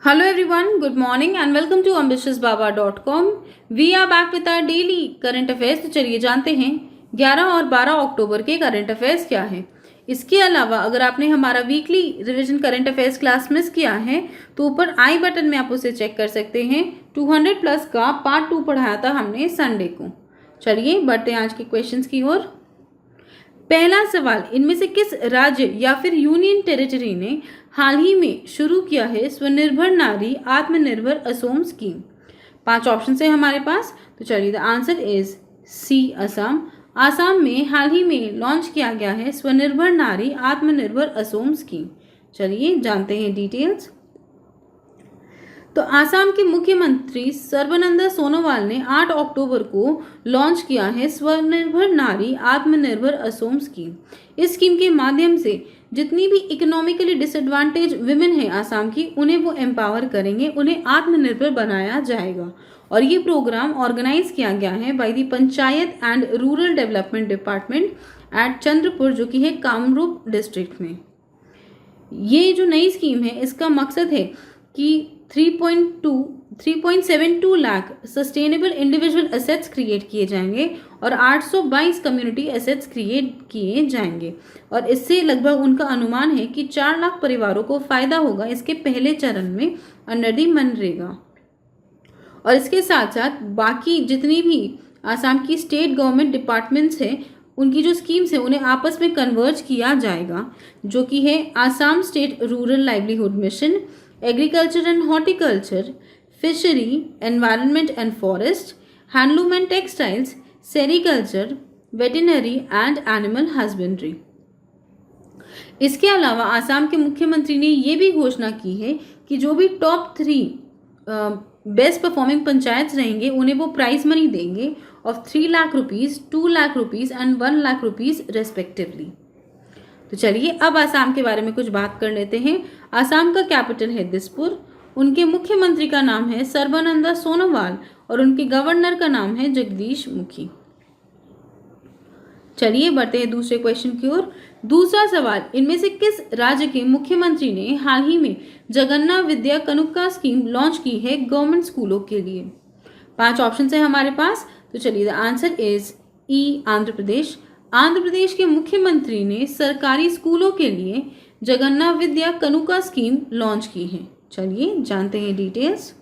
Hello everyone, good morning and welcome to ambitiousbaba.com. We are back with our daily current affairs. तो चलिए जानते हैं 11 और 12 अक्टूबर के करंट अफेयर्स क्या हैं। इसके अलावा अगर आपने हमारा weekly revision current affairs class miss किया है तो ऊपर आई बटन में आप उसे चेक कर सकते हैं। 200 प्लस का पार्ट 2 पढ़ाया था हमने संडे को। चलिए बढ़ते हैं आज के क्वेश्चंस की ओर। पहला सवाल, इनमें से किस राज्य या फिर यूनियन टेरिटरी ने हाल ही में शुरू किया है स्वनिर्भर नारी आत्मनिर्भर असोम स्कीम। 5 ऑप्शन है हमारे पास, तो चलिए the answer is C Assam. Assam में हाल ही में लॉन्च किया गया है स्वनिर्भर नारी आत्मनिर्भर असोम स्कीम। चलिए जानते हैं डिटेल्स। तो आसाम के मुख्यमंत्री सर्बानंद सोनोवाल ने 8 अक्टूबर को लॉन्च किया है स्वनिर्भर नारी आत्मनिर्भर असोम स्कीम। इस स्कीम के माध्यम से जितनी भी इकोनॉमिकली डिसएडवांटेज विमेन है आसाम की, उन्हें वो एम्पावर करेंगे, उन्हें आत्मनिर्भर बनाया जाएगा। और ये प्रोग्राम ऑर्गेनाइज किया गया है by the panchayat and rural development department at Chandrapur, जो कि है कामरूप डिस्ट्रिक्ट में। ये जो नई स्कीम है इसका मकसद है कि 3.72 lakh sustainable individual assets create किए जाएंगे और 822 कम्युनिटी एसेट्स क्रिएट किए जाएंगे। और इससे लगभग उनका अनुमान है कि 4 लाख परिवारों को फायदा होगा इसके पहले चरण में अंडर दी मनरेगा। और इसके साथ साथ बाकी जितनी भी आसाम की स्टेट गवर्नमेंट डिपार्टमेंट्स हैं, उनकी जो स्कीम्स हैं उन्हें आपस में कन्वर्ज किया जाएगा, जो कि है Assam state rural livelihood mission, agriculture and horticulture, fishery, environment and forest, handloom and textiles, sericulture, veterinary and animal husbandry. इसके अलावा आसाम के मुख्यमंत्री ने ये भी घोषणा की है कि जो भी टॉप 3 बेस्ट परफॉर्मिंग पंचायत रहेंगे उन्हें वो प्राइज मनी देंगे of 3 lakh rupees, 2 lakh rupees and 1 lakh rupees respectively. तो चलिए अब आसाम के बारे में कुछ बात कर लेते हैं। आसाम का कैपिटल है दिसपुर, उनके मुख्यमंत्री का नाम है सर्बानंद सोनोवाल और उनके गवर्नर का नाम है जगदीश मुखी। चलिए बढ़ते हैं दूसरे क्वेश्चन की ओर। दूसरा सवाल, इनमें से किस राज्य के मुख्यमंत्री ने हाल ही में जगन्नाथ विद्या कनुका स्कीम लॉन्च की है गवर्नमेंट स्कूलों के लिए। 5 ऑप्शन है हमारे पास, तो चलिए द आंसर इज ई आंध्र प्रदेश। आंध्र प्रदेश के मुख्यमंत्री ने सरकारी स्कूलों के लिए जगन्नाथ विद्या कनुका स्कीम लॉन्च की है। चलिए जानते हैं डिटेल्स।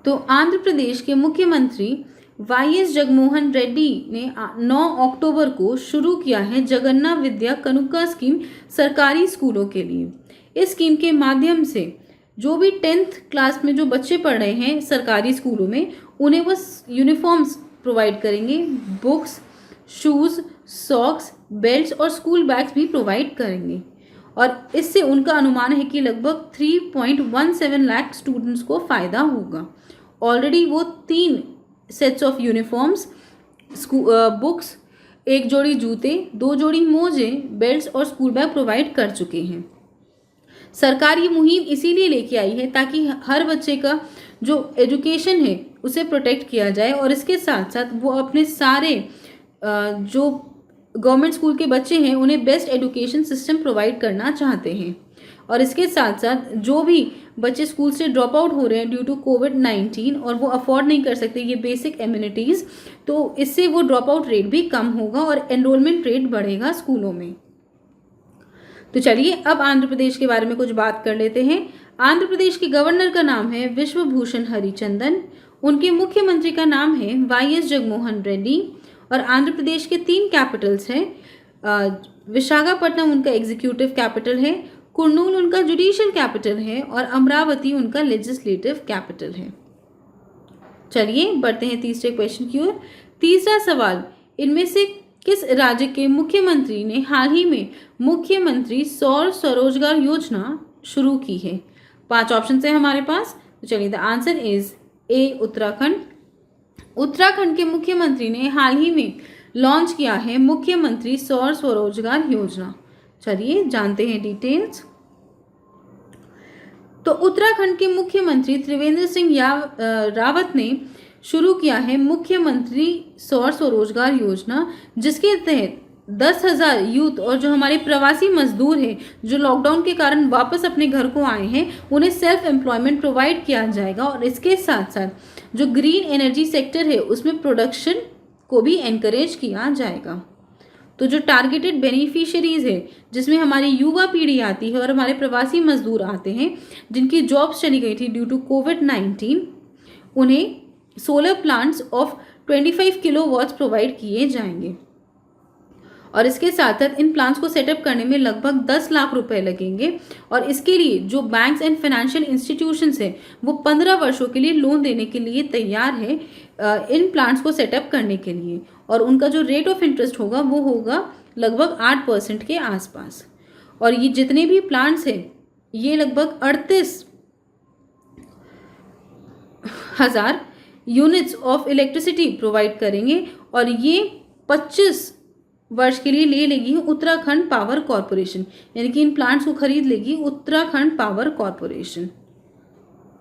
तो आंध्र प्रदेश के मुख्यमंत्री वाईएस जगनमोहन रेड्डी ने 9 अक्टूबर को शुरू किया है जगन्नाथ विद्या कनुका स्कीम सरकारी स्कूलों के लिए। इस स्कीम के माध्यम से जो भी 10th क्लास में जो बच्चे पढ़ रहे हैं सरकारी स्कूलों में, उन्हें वो यूनिफॉर्म्स प्रोवाइड करेंगे, बुक्स, शूज़, सॉक्स, बेल्ट्स और स्कूल बैग्स भी प्रोवाइड करेंगे। और इससे उनका अनुमान है कि लगभग 3.17 लाख स्टूडेंट्स को फ़ायदा होगा। ऑलरेडी वो 3 सेट्स ऑफ यूनिफॉर्म्स, बुक्स, 1 जोड़ी जूते, 2 जोड़ी मोजे, बेल्ट्स और स्कूल बैग प्रोवाइड कर चुके हैं। सरकार ये मुहिम इसीलिए लेके आई है ताकि हर बच्चे का जो एजुकेशन है उसे प्रोटेक्ट किया जाए और इसके साथ साथ वो अपने सारे जो गवर्नमेंट स्कूल के बच्चे हैं उन्हें बेस्ट एजुकेशन सिस्टम प्रोवाइड करना चाहते हैं। और इसके साथ साथ जो भी बच्चे स्कूल से ड्रॉप आउट हो रहे हैं ड्यू टू कोविड-19 और वो अफोर्ड नहीं कर सकते ये बेसिक एम्यूनिटीज़, तो इससे वो ड्रॉप आउट रेट भी कम होगा और एनरोलमेंट रेट बढ़ेगा स्कूलों में। तो चलिए अब आंध्र प्रदेश के बारे में कुछ बात कर लेते हैं। आंध्र प्रदेश के गवर्नर का नाम है विश्वभूषण हरिचंदन, उनके मुख्यमंत्री का नाम है वाईएस जगनमोहन रेड्डी और आंध्र प्रदेश के 3 कैपिटल्स हैं। विशाखापट्टनम उनका एग्जीक्यूटिव कैपिटल है, कुर्नूल उनका जुडिशियल कैपिटल है और अमरावती उनका लेजिस्लेटिव कैपिटल है। चलिए बढ़ते हैं तीसरे क्वेश्चन की ओर। तीसरा सवाल, इनमें से किस राज्य के मुख्यमंत्री ने हाल ही में मुख्यमंत्री सौर स्वरोजगार योजना शुरू की है। 5 ऑप्शन है हमारे पास, तो चलिए द आंसर इज ए उत्तराखंड। उत्तराखंड के मुख्यमंत्री ने हाल ही में लॉन्च किया है मुख्यमंत्री सौर स्वरोजगार योजना। चलिए जानते हैं डिटेल्स। तो उत्तराखंड के मुख्यमंत्री त्रिवेंद्र सिंह रावत ने शुरू किया है मुख्यमंत्री सौर स्वरोजगार योजना, जिसके तहत 10,000 यूथ और जो हमारे प्रवासी मजदूर हैं जो लॉकडाउन के कारण वापस अपने घर को आए हैं उन्हें सेल्फ एम्प्लॉयमेंट प्रोवाइड किया जाएगा। और इसके साथ साथ जो ग्रीन एनर्जी सेक्टर है उसमें प्रोडक्शन को भी एनकरेज किया जाएगा। तो जो टारगेटेड बेनिफिशियरीज है जिसमें हमारी युवा पीढ़ी आती है और हमारे प्रवासी मजदूर आते हैं जिनकी जॉब्स चली गई थी ड्यू टू कोविड-19, उन्हें solar plants of 25 kilowatts provide किए जाएंगे। और इसके साथ साथ इन प्लान्स को सेटअप करने में लगभग 10 लाख रुपए लगेंगे। और इसके लिए जो बैंक्स एंड फाइनेंशियल इंस्टीट्यूशंस है वो 15 वर्षों के लिए लोन देने के लिए तैयार है इन प्लान्स को सेटअप करने के लिए। और उनका जो रेट ऑफ इंटरेस्ट होगा वो होगा लगभग 8% के आसपास। और ये जितने भी प्लान्ट्स हैं ये लगभग 38,000 यूनिट्स ऑफ इलेक्ट्रिसिटी प्रोवाइड करेंगे। और ये 25 वर्ष के लिए ले लेगी उत्तराखंड पावर कॉरपोरेशन, यानी कि इन प्लांट्स को खरीद लेगी उत्तराखंड पावर कॉरपोरेशन।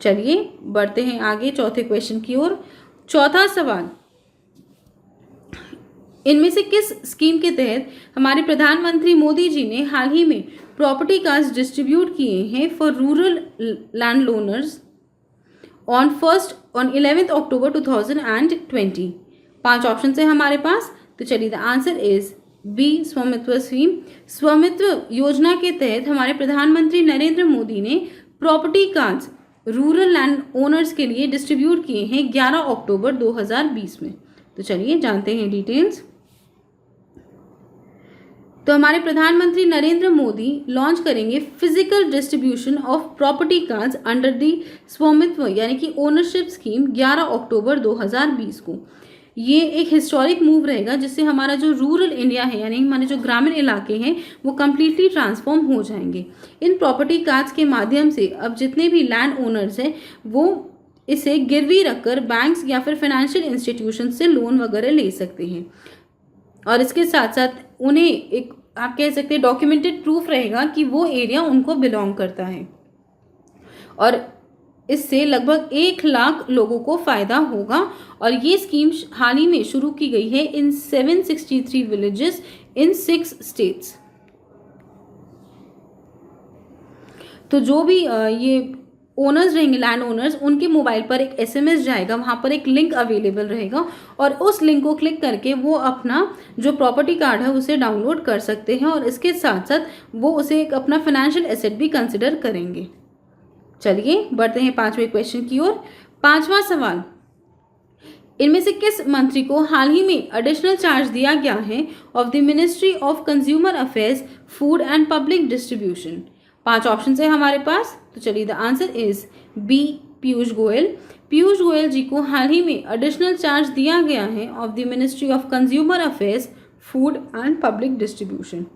चलिए बढ़ते हैं आगे चौथे क्वेश्चन की ओर। चौथा सवाल, इनमें से किस स्कीम के तहत हमारे प्रधानमंत्री मोदी जी ने हाल ही में प्रॉपर्टी कार्ड्स डिस्ट्रीब्यूट किए हैं for rural land owners on 11 October 2020? 5 option है हमारे पास। तो चलिए द आंसर इज बी, स्वामित्व स्कीम। स्वामित्व योजना के तहत हमारे प्रधानमंत्री नरेंद्र मोदी ने property cards rural land owners के लिए डिस्ट्रीब्यूट किए हैं 11 अक्टूबर 2020 में। तो चलिए जानते हैं डिटेल्स। तो हमारे प्रधानमंत्री नरेंद्र मोदी लॉन्च करेंगे physical distribution of property cards under the स्वामित्व यानी कि ओनरशिप स्कीम 11 अक्टूबर 2020 को। ये एक हिस्टोरिक मूव रहेगा जिससे हमारा जो रूरल इंडिया है यानी हमारे जो ग्रामीण इलाके हैं वो कम्प्लीटली ट्रांसफॉर्म हो जाएंगे। इन प्रॉपर्टी कार्ड्स के माध्यम से अब जितने भी लैंड ओनर्स हैं वो इसे गिरवी रखकर बैंक्स या फिर फाइनेंशियल इंस्टीट्यूशन से लोन वगैरह ले सकते हैं। और इसके साथ साथ उन्हें एक आप कह सकते हैं डॉक्यूमेंटेड प्रूफ रहेगा कि वो एरिया उनको बिलोंग करता है। और इससे लगभग 1 लाख लोगों को फ़ायदा होगा। और ये स्कीम हाल ही में शुरू की गई है इन 763 विलेजेस इन 6 स्टेट्स। तो जो भी ये ओनर्स रहेंगे लैंड ओनर्स उनके मोबाइल पर एक SMS जाएगा, वहाँ पर एक लिंक अवेलेबल रहेगा और उस लिंक को क्लिक करके वो अपना जो प्रॉपर्टी कार्ड है उसे डाउनलोड कर सकते हैं। और इसके साथ साथ वो उसे एक अपना फाइनेंशियल एसेट भी कंसिडर करेंगे। चलिए बढ़ते हैं 5वें क्वेश्चन की ओर। 5वां सवाल, इनमें से किस मंत्री को हाल ही में एडिशनल चार्ज दिया गया है of the ministry of consumer affairs, food and public distribution? 5 option है हमारे पास। तो चलिए the answer is B, Piyush Goyal. Piyush Goyal ji को हाल ही में एडिशनल चार्ज दिया गया है of the ministry of consumer affairs, food and public distribution.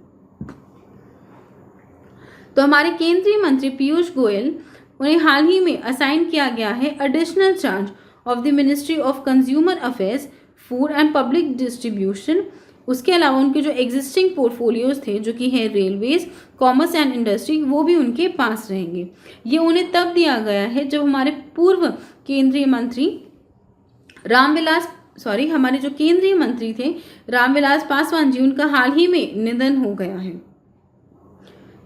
तो हमारे केंद्रीय मंत्री पीयूष गोयल उन्हें हाल ही में असाइन किया गया है additional charge of the ministry of consumer affairs, food and public distribution. उसके अलावा उनके जो एग्जिस्टिंग पोर्टफोलियोज थे जो कि हैं रेलवेज, कॉमर्स एंड इंडस्ट्री, वो भी उनके पास रहेंगे। ये उन्हें तब दिया गया है जब हमारे पूर्व केंद्रीय मंत्री हमारे जो केंद्रीय मंत्री थे रामविलास पासवान जी, उनका हाल ही में निधन हो गया है।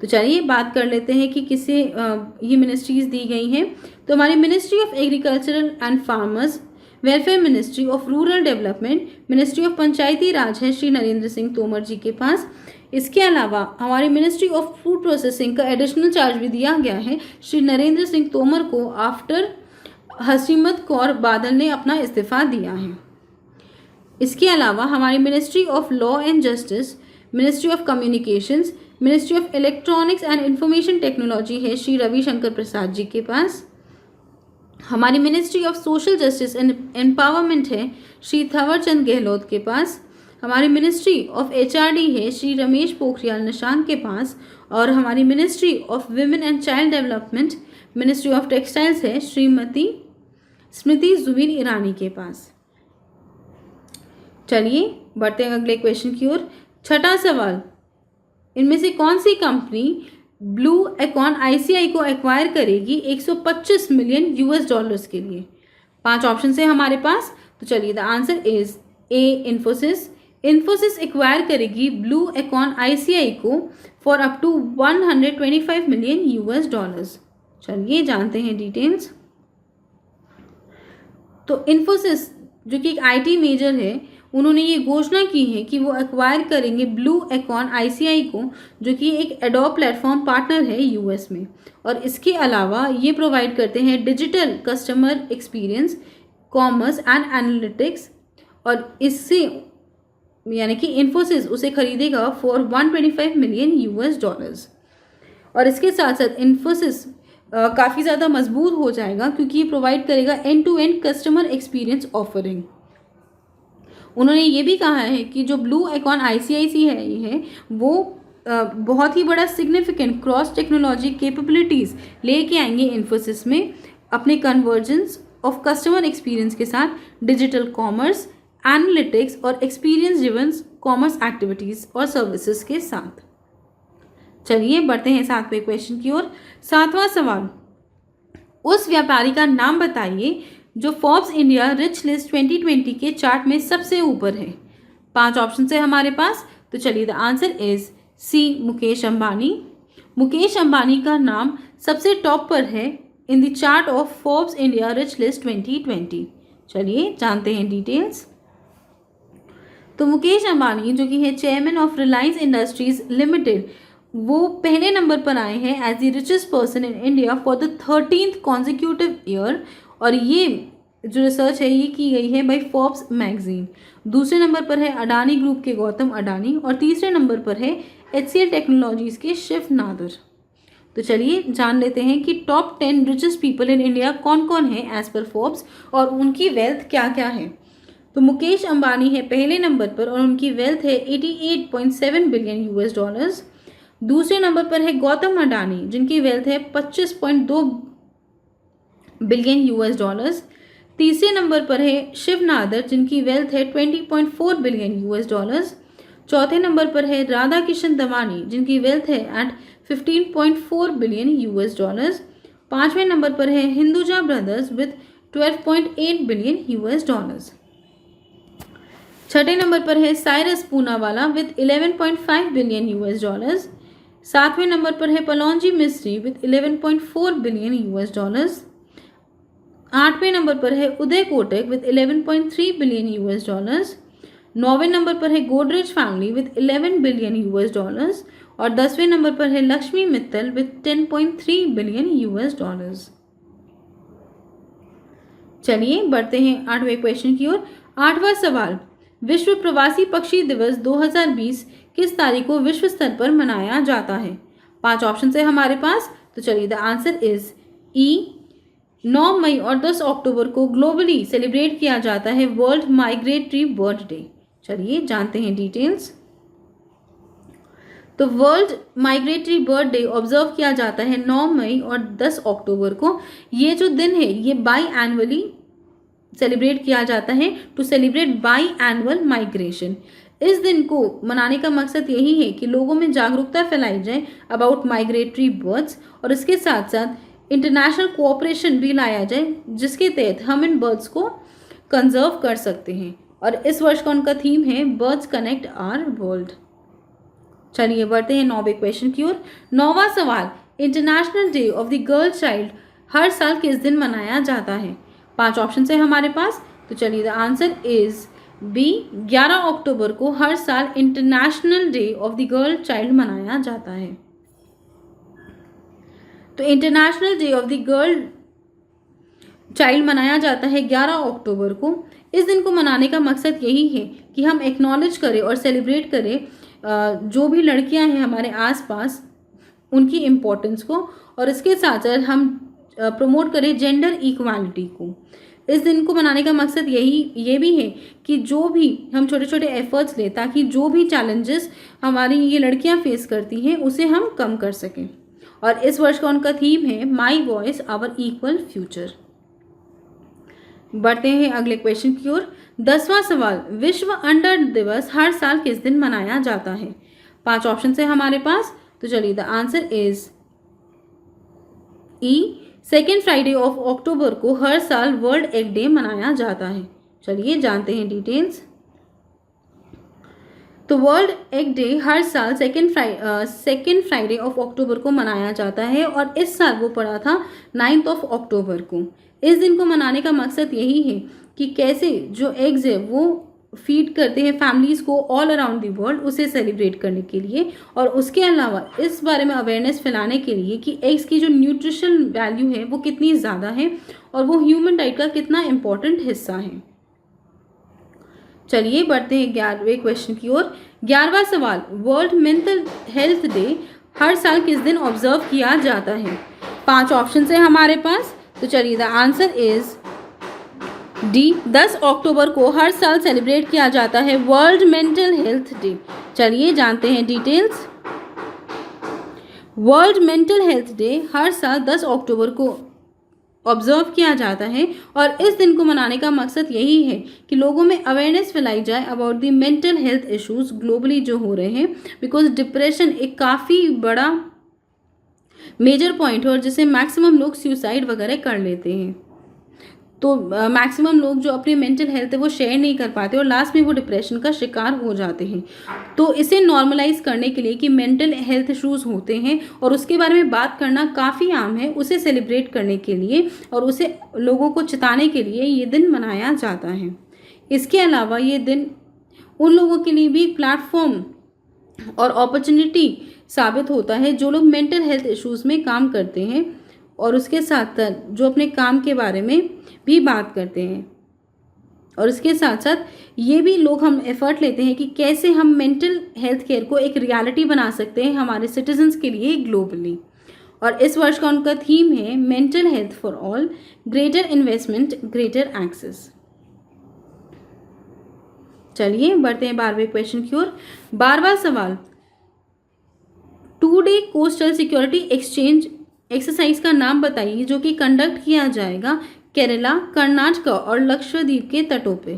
तो चलिए बात कर लेते हैं कि किसे ये मिनिस्ट्रीज दी गई हैं। तो हमारी ministry of agricultural and farmers welfare, ministry of rural development, ministry of Panchayati Raj है श्री नरेंद्र सिंह तोमर जी के पास। इसके अलावा हमारी मिनिस्ट्री ऑफ फूड प्रोसेसिंग का एडिशनल चार्ज भी दिया गया है श्री नरेंद्र सिंह तोमर को आफ्टर हरसिमरत कौर बादल ने अपना इस्तीफा दिया है। इसके अलावा हमारी ministry of law and justice, ministry of communications, ministry of electronics and information technology है श्री रविशंकर प्रसाद जी के पास। हमारी ministry of social justice and empowerment है श्री थावरचंद गहलोत के पास। हमारी मिनिस्ट्री ऑफ HRD है श्री रमेश पोखरियाल निशंक के पास। और हमारी ministry of women and child development, ministry of textiles है श्रीमती स्मृति जुबिन ईरानी के पास। चलिए बढ़ते हैं अगले क्वेश्चन की ओर। 6वां सवाल, इनमें से कौन सी कंपनी ब्लू एकॉन ICI को एक्वायर करेगी 125 मिलियन $US के लिए? 5 ऑप्शन है हमारे पास। तो चलिए the answer is A, Infosys, Infosys acquire करेगी ब्लू एकॉन आईसीआई को for up to 125 million US dollars. चलिए जानते हैं डिटेल्स। तो इन्फोसिस जो कि एक आईटी मेजर है, उन्होंने ये घोषणा की है कि वो एक्वायर करेंगे ब्लू एकॉन आईसीआई को, जो कि एक एडोब प्लेटफॉर्म पार्टनर है यूएस में। और इसके अलावा ये प्रोवाइड करते हैं digital customer experience, commerce and analytics. और इससे यानी कि इन्फोसिस उसे खरीदेगा फॉर 125 मिलियन यूएस डॉलर्स। और इसके साथ साथ इन्फोसिस काफ़ी ज़्यादा मजबूत हो जाएगा, क्योंकि ये प्रोवाइड करेगा end to end customer experience offering. उन्होंने ये भी कहा है कि जो ब्लू एकॉन आईसीआईसीआई है वो बहुत ही बड़ा सिग्निफिकेंट क्रॉस टेक्नोलॉजी कैपेबिलिटीज़ लेके आएंगे इन्फोसिस में, अपने कन्वर्जेंस ऑफ कस्टमर एक्सपीरियंस के साथ डिजिटल कॉमर्स, एनालिटिक्स और एक्सपीरियंस ड्रिवन कॉमर्स एक्टिविटीज़ और सर्विसेज के साथ। चलिए बढ़ते हैं 7वें क्वेश्चन की ओर। 7वां सवाल, उस व्यापारी का नाम बताइए जो फोर्ब्स इंडिया रिच लिस्ट 2020 के चार्ट में सबसे ऊपर है। 5 ऑप्शन है हमारे पास, तो चलिए the answer is C Mukesh Ambani. Mukesh Ambani का नाम सबसे टॉप पर है in the chart of Forbes India rich list 2020। चलिए जानते हैं डिटेल्स। तो मुकेश अंबानी जो कि है chairman of Reliance industries limited, वो पहले नंबर पर आए हैं as the richest person in India for the 13th consecutive year. और ये जो रिसर्च है ये की गई है बाय फोर्ब्स मैगजीन। दूसरे नंबर पर है अडानी ग्रुप के गौतम अडानी और तीसरे नंबर पर है HCL टेक्नोलॉजीज के शिव नादर। तो चलिए जान लेते हैं कि top 10 richest people in India कौन कौन है एज पर फोर्ब्स और उनकी वेल्थ क्या क्या है। तो मुकेश अंबानी है पहले नंबर पर और उनकी वेल्थ है 88.7 बिलियन यूएस डॉलर्स। दूसरे नंबर पर है गौतम अडानी जिनकी वेल्थ है 25.2 बिलियन यूएस डॉलर्स। तीसरे नंबर पर है शिव नादर जिनकी वेल्थ है 20.4 बिलियन यूएस डॉलर्स। चौथे नंबर पर है राधा किशन दवानी जिनकी वेल्थ है एट 15.4 बिलियन यूएस डॉलर्स। 5वें नंबर पर है Hinduja brothers with 12.8 billion US dollars. छठे नंबर पर है Cyrus Poonawalla with 11.5 billion US dollars. 7वें number पर है Pallonji Mistry with 11.4 billion US dollars. 8वें नंबर पर है Uday Kotak with 11.3 billion US dollars. 9वें नंबर पर है Godrej family with 11 billion US dollars. और 10वें नंबर पर है Lakshmi Mittal with 10.3 billion US dollars. चलिए बढ़ते हैं 8वें क्वेश्चन की ओर। 8वां सवाल, विश्व प्रवासी पक्षी दिवस 2020 किस तारीख को विश्व स्तर पर मनाया जाता है। 5 ऑप्शन है हमारे पास, तो चलिए द आंसर इज ई 9 मई और 10 अक्टूबर को ग्लोबली सेलिब्रेट किया जाता है वर्ल्ड माइग्रेटरी बर्ड डे। चलिए जानते हैं डिटेल्स। तो world migratory bird day observe किया जाता है 9 मई और 10 अक्टूबर को। ये जो दिन है ये बाई एनुअली सेलिब्रेट किया जाता है to celebrate by annual migration. इस दिन को मनाने का मकसद यही है कि लोगों में जागरूकता फैलाई जाए अबाउट माइग्रेटरी बर्ड्स और इसके साथ साथ इंटरनेशनल कोऑपरेशन भी लाया जाए जिसके तहत हम इन बर्ड्स को कंजर्व कर सकते हैं। और इस वर्ष का उनका थीम है बर्ड्स कनेक्ट आवर वर्ल्ड। चलिए बढ़ते हैं 9वें क्वेश्चन की ओर। 9वां सवाल, international day of the girl child हर साल किस दिन मनाया जाता है। 5 ऑप्शन है हमारे पास, तो चलिए द आंसर इज बी 11 अक्टूबर को हर साल international day of the girl child मनाया जाता है। तो international day of the girl child मनाया जाता है 11 अक्टूबर को। इस दिन को मनाने का मकसद यही है कि हम एक्नॉलेज करें और सेलिब्रेट करें जो भी लड़कियां हैं हमारे आसपास उनकी इम्पोर्टेंस को, और इसके साथ साथ हम प्रमोट करें जेंडर इक्वालिटी को। इस दिन को मनाने का मकसद ये भी है कि जो भी हम छोटे छोटे एफर्ट्स लें ताकि जो भी चैलेंजेस हमारी ये लड़कियां फेस करती हैं उसे हम कम कर सकें। और इस वर्ष का उनका थीम है my voice our equal future. बढ़ते हैं अगले क्वेश्चन की ओर। 10वां सवाल, विश्व अंडर दिवस हर साल किस दिन मनाया जाता है। 5 ऑप्शन है हमारे पास, तो चलिए the answer is E 2nd Friday of October को हर साल वर्ल्ड एग डे मनाया जाता है। चलिए जानते हैं डिटेल्स। तो वर्ल्ड एग डे हर साल सेकेंड फ्राइडे ऑफ अक्टूबर को मनाया जाता है और इस साल वो पड़ा था 9 अक्टूबर को। इस दिन को मनाने का मकसद यही है कि कैसे जो एग्स है वो फीड करते हैं फैमिलीज़ को ऑल अराउंड दी वर्ल्ड, उसे सेलिब्रेट करने के लिए, और उसके अलावा इस बारे में अवेयरनेस फैलाने के लिए कि एग्स की जो न्यूट्रिशन वैल्यू है वो कितनी ज़्यादा है और वो ह्यूमन डाइट का कितना इम्पॉर्टेंट हिस्सा है। चलिए बढ़ते हैं 11वें क्वेश्चन की ओर। 11वां सवाल, वर्ल्ड मेंटल हेल्थ डे हर साल किस दिन ऑब्जर्व किया जाता है? 5 ऑप्शन है हमारे पास। तो चलिए द आंसर इज डी, 10 अक्टूबर को हर साल सेलिब्रेट किया जाता है वर्ल्ड मेंटल हेल्थ डे। चलिए जानते हैं details. World mental health day हर साल 10 अक्टूबर को ऑब्जर्व किया जाता है और इस दिन को मनाने का मकसद यही है कि लोगों में अवेयरनेस फैलाई जाए about the mental health issues globally जो हो रहे हैं, बिकॉज डिप्रेशन एक काफ़ी बड़ा मेजर पॉइंट है और जिसे मैक्सिमम लोग सुसाइड वगैरह कर लेते हैं। तो मैक्सिमम लोग जो अपनी मेंटल हेल्थ है वो शेयर नहीं कर पाते और लास्ट में वो डिप्रेशन का शिकार हो जाते हैं। तो इसे नॉर्मलाइज करने के लिए कि मेंटल हेल्थ इश्यूज होते हैं और उसके बारे में बात करना काफ़ी आम है, उसे सेलिब्रेट करने के लिए और उसे लोगों को चिताने के लिए ये दिन मनाया जाता है। इसके अलावा ये दिन उन लोगों के लिए भी प्लेटफॉर्म और अपॉर्चुनिटी साबित होता है जो लोग मेंटल हेल्थ इश्यूज में काम करते हैं और उसके साथ साथ जो अपने काम के बारे में भी बात करते हैं, और इसके साथ साथ ये भी लोग हम एफर्ट लेते हैं कि कैसे हम मेंटल हेल्थ केयर को एक रियलिटी बना सकते हैं हमारे सिटीजन्स के लिए ग्लोबली। और इस वर्ष का उनका थीम है mental health for all, greater investment, greater access. चलिए बढ़ते हैं 12वें क्वेश्चन की ओर। 12वां सवाल, 2-day coastal security exchange exercise का नाम बताइए जो कि कंडक्ट किया जाएगा केरला, कर्नाटक और लक्षद्वीप के तटों पे।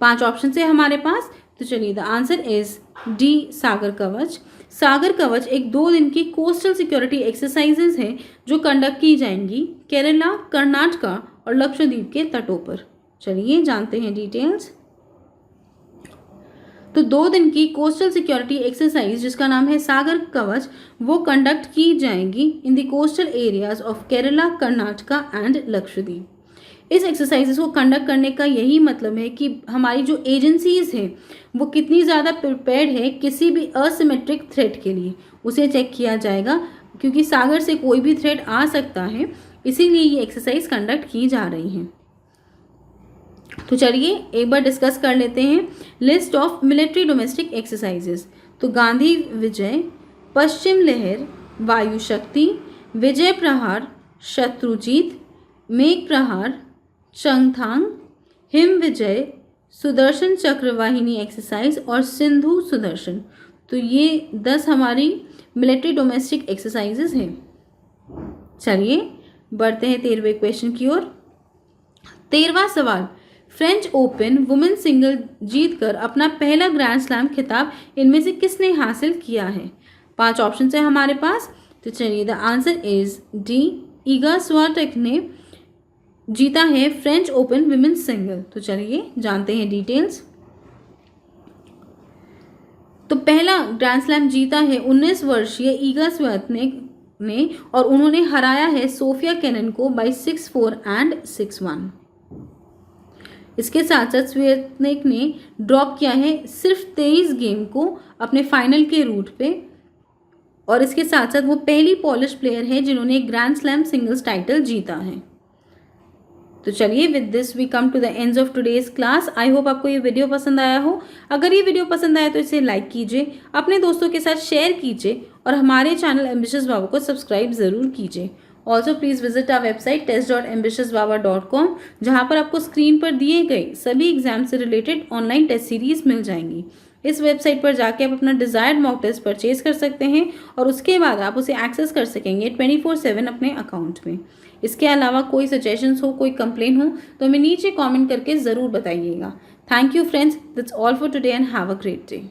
5 ऑप्शन है हमारे पास। तो चलिए द आंसर इज डी, सागर कवच। सागर कवच एक 2 दिन की कोस्टल सिक्योरिटी एक्सरसाइजेज हैं जो कंडक्ट की जाएंगी केरला, कर्नाटक और लक्षद्वीप के तटों पर। चलिए जानते हैं डिटेल्स। तो 2 दिन की कोस्टल सिक्योरिटी एक्सरसाइज जिसका नाम है सागर कवच वो कंडक्ट की जाएंगी in the coastal areas of Kerala, Karnataka and Lakshadweep. इस एक्सरसाइजेस को कंडक्ट करने का यही मतलब है कि हमारी जो एजेंसीज हैं वो कितनी ज़्यादा प्रिपेयर्ड है किसी भी असिमेट्रिक थ्रेट के लिए, उसे चेक किया जाएगा क्योंकि सागर से कोई भी थ्रेट आ सकता है, इसीलिए ये एक्सरसाइज कंडक्ट की जा रही हैं। तो चलिए एक बार डिस्कस कर लेते हैं list of military domestic exercises. तो गांधी विजय, पश्चिम लहर, वायु शक्ति, विजय प्रहार, शत्रुजीत, मेघ प्रहार, चंगथांग, हिम विजय, सुदर्शन चक्र वाहिनी एक्सरसाइज और सिंधु सुदर्शन। तो ये 10 हमारी मिलिट्री डोमेस्टिक एक्सरसाइजेस हैं। चलिए बढ़ते हैं 13वें क्वेश्चन की ओर। 13वां सवाल, फ्रेंच ओपन वुमेन सिंगल जीतकर अपना पहला ग्रैंड स्लैम खिताब इनमें से किसने हासिल किया है? 5 ऑप्शन है हमारे पास। तो चलिए the answer is D, Iga Swiatek ने जीता है फ्रेंच ओपन वुमेन सिंगल। तो चलिए जानते हैं डिटेल्स। तो पहला ग्रैंड स्लैम जीता है 19 वर्षीय ईगा स्वियाटेक ने और उन्होंने हराया है सोफिया केनिन को बाय 6-4 एंड 6-1। इसके साथ साथ स्वियाटेक ने ड्रॉप किया है सिर्फ 23 गेम को अपने फाइनल के रूट पे, और इसके साथ साथ वो पहली पॉलिश प्लेयर है जिन्होंने ग्रैंड स्लैम सिंगल्स टाइटल जीता है। तो चलिए with this we come to the end of today's class. I hope आपको ये वीडियो पसंद आया हो। अगर ये वीडियो पसंद आया तो इसे लाइक कीजिए, अपने दोस्तों के साथ शेयर कीजिए और हमारे चैनल एम्बिशियस बाबा को सब्सक्राइब ज़रूर कीजिए। Also please visit our website test.ambitiousbaba.com, जहाँ पर आपको स्क्रीन पर दिए गए सभी एग्जाम से रिलेटेड ऑनलाइन टेस्ट सीरीज मिल जाएंगी। इस वेबसाइट पर जाके आप अपना डिज़ायर्ड मॉक टेस्ट परचेज कर सकते हैं और उसके बाद आप उसे एक्सेस कर सकेंगे 24/7 अपने अकाउंट में। इसके अलावा कोई सजेशंस हो, कोई कंप्लेन हो तो हमें नीचे कमेंट करके ज़रूर बताइएगा। Thank you friends, that's all for today and have a great day.